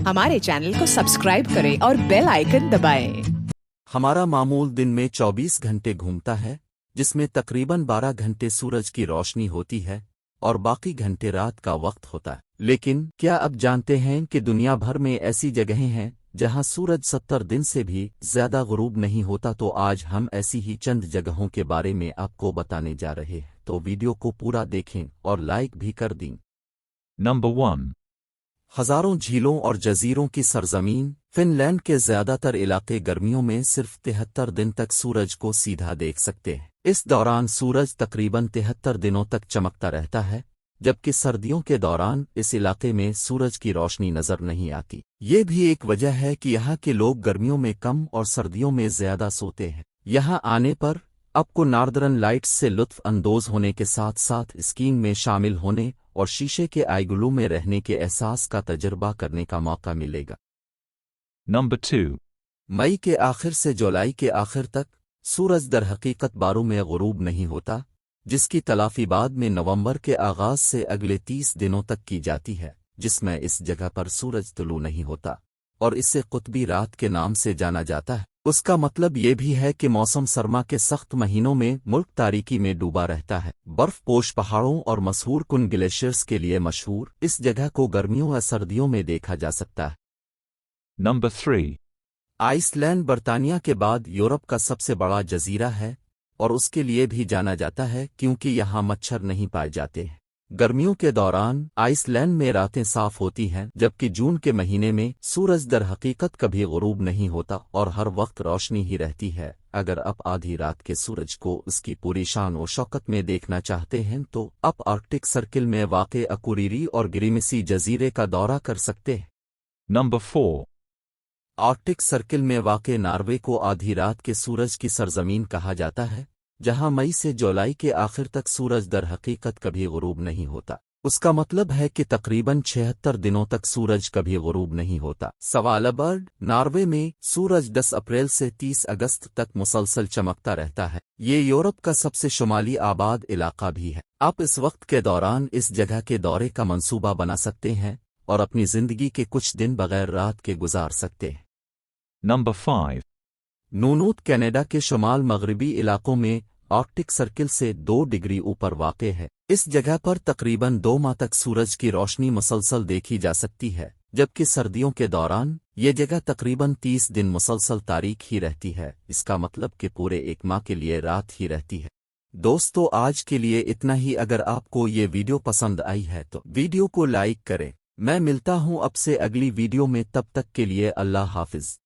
हमारे चैनल को सब्सक्राइब करें और बेल आइकन दबाएं। हमारा मामूल दिन में 24 घंटे घूमता है, जिसमें तकरीबन 12 घंटे सूरज की रोशनी होती है और बाकी घंटे रात का वक्त होता है। लेकिन क्या आप जानते हैं कि दुनिया भर में ऐसी जगहें हैं जहां सूरज 70 दिन से भी ज्यादा गुरूब नहीं होता? तो आज हम ऐसी ही चंद जगहों के बारे में आपको बताने जा रहे हैं, तो वीडियो को पूरा देखें और लाइक भी कर दें। Number 1. हजारों झीलों और जजीरों की सरजमीन फिनलैंड के ज्यादातर इलाके गर्मियों में सिर्फ 73 दिन तक सूरज को सीधा देख सकते हैं। इस दौरान सूरज तकरीबन 73 दिनों तक चमकता रहता है, जबकि सर्दियों के दौरान इस इलाके में सूरज की रोशनी नजर नहीं आती। ये भी एक वजह है कि यहाँ के लोग गर्मियों में कम और सर्दियों में ज्यादा सोते हैं। यहाँ आने पर आपको नॉर्दर्न लाइट्स से लुत्फ अंदोज होने के साथ साथ स्कीइंग में शामिल होने और शीशे के आइग्लू में रहने के एहसास का तजुर्बा करने का मौका मिलेगा। Number 2. मई के आखिर से जुलाई के आखिर तक सूरज दरहकीकत बारों में गुरूब नहीं होता, जिसकी तलाफी बाद में नवंबर के आगाज से अगले 30 दिनों तक की जाती है, जिसमें इस जगह पर सूरज तुलू नहीं होता और इसे कुतबी रात के नाम से जाना जाता है। उसका मतलब ये भी है कि मौसम सरमा के सख्त महीनों में मुल्क तारीकी में डूबा रहता है। बर्फ पोश पहाड़ों और मशहूर कुन ग्लेशियर्स के लिए मशहूर इस जगह को गर्मियों या सर्दियों में देखा जा सकता है। Number 3. आइसलैंड बर्तानिया के बाद यूरोप का सबसे बड़ा जजीरा है और उसके लिए भी जाना जाता है क्योंकि यहाँ मच्छर नहीं पाए जाते हैं। गर्मियों के दौरान आइसलैंड में रातें साफ होती हैं, जबकि जून के महीने में सूरज दर हकीकत कभी गुरूब नहीं होता और हर वक्त रोशनी ही रहती है। अगर आप आधी रात के सूरज को उसकी पूरी शान और शौकत में देखना चाहते हैं तो आप आर्कटिक सर्किल में वाक़े अकुरीरी और ग्रिमसी जजीरे का दौरा कर सकते हैं। Number 4. आर्कटिक सर्किल में वाक़े नॉर्वे को आधी रात के सूरज की सरजमीन कहा जाता है, जहां मई से जुलाई के आखिर तक सूरज दर हकीकत कभी गुरूब नहीं होता। उसका मतलब है कि तकरीबन 76 दिनों तक सूरज कभी गुरूब नहीं होता। सवालबर्ड नॉर्वे में सूरज 10 अप्रैल से 30 अगस्त तक मुसलसल चमकता रहता है। ये यूरोप का सबसे शुमाली आबाद इलाका भी है। आप इस वक्त के दौरान इस जगह के दौरे का मंसूबा बना सकते हैं और अपनी जिंदगी के कुछ दिन बगैर रात के गुजार सकते हैं। Number 5. नूनूत कनाडा के शुमाल मगरबी इलाकों में आर्कटिक सर्किल से 2 डिग्री ऊपर वाक़े है। इस जगह पर तकरीबन 2 माह तक सूरज की रोशनी मुसलसल देखी जा सकती है, जबकि सर्दियों के दौरान ये जगह तकरीबन 30 दिन मुसलसल तारीक ही रहती है। इसका मतलब कि पूरे एक माह के लिए रात ही रहती है। दोस्तों, आज के लिए इतना ही। अगर आपको ये वीडियो पसंद आई है तो वीडियो को लाइक करें। मैं मिलता हूँ आपसे अगली वीडियो में, तब तक के लिए अल्लाह हाफिज।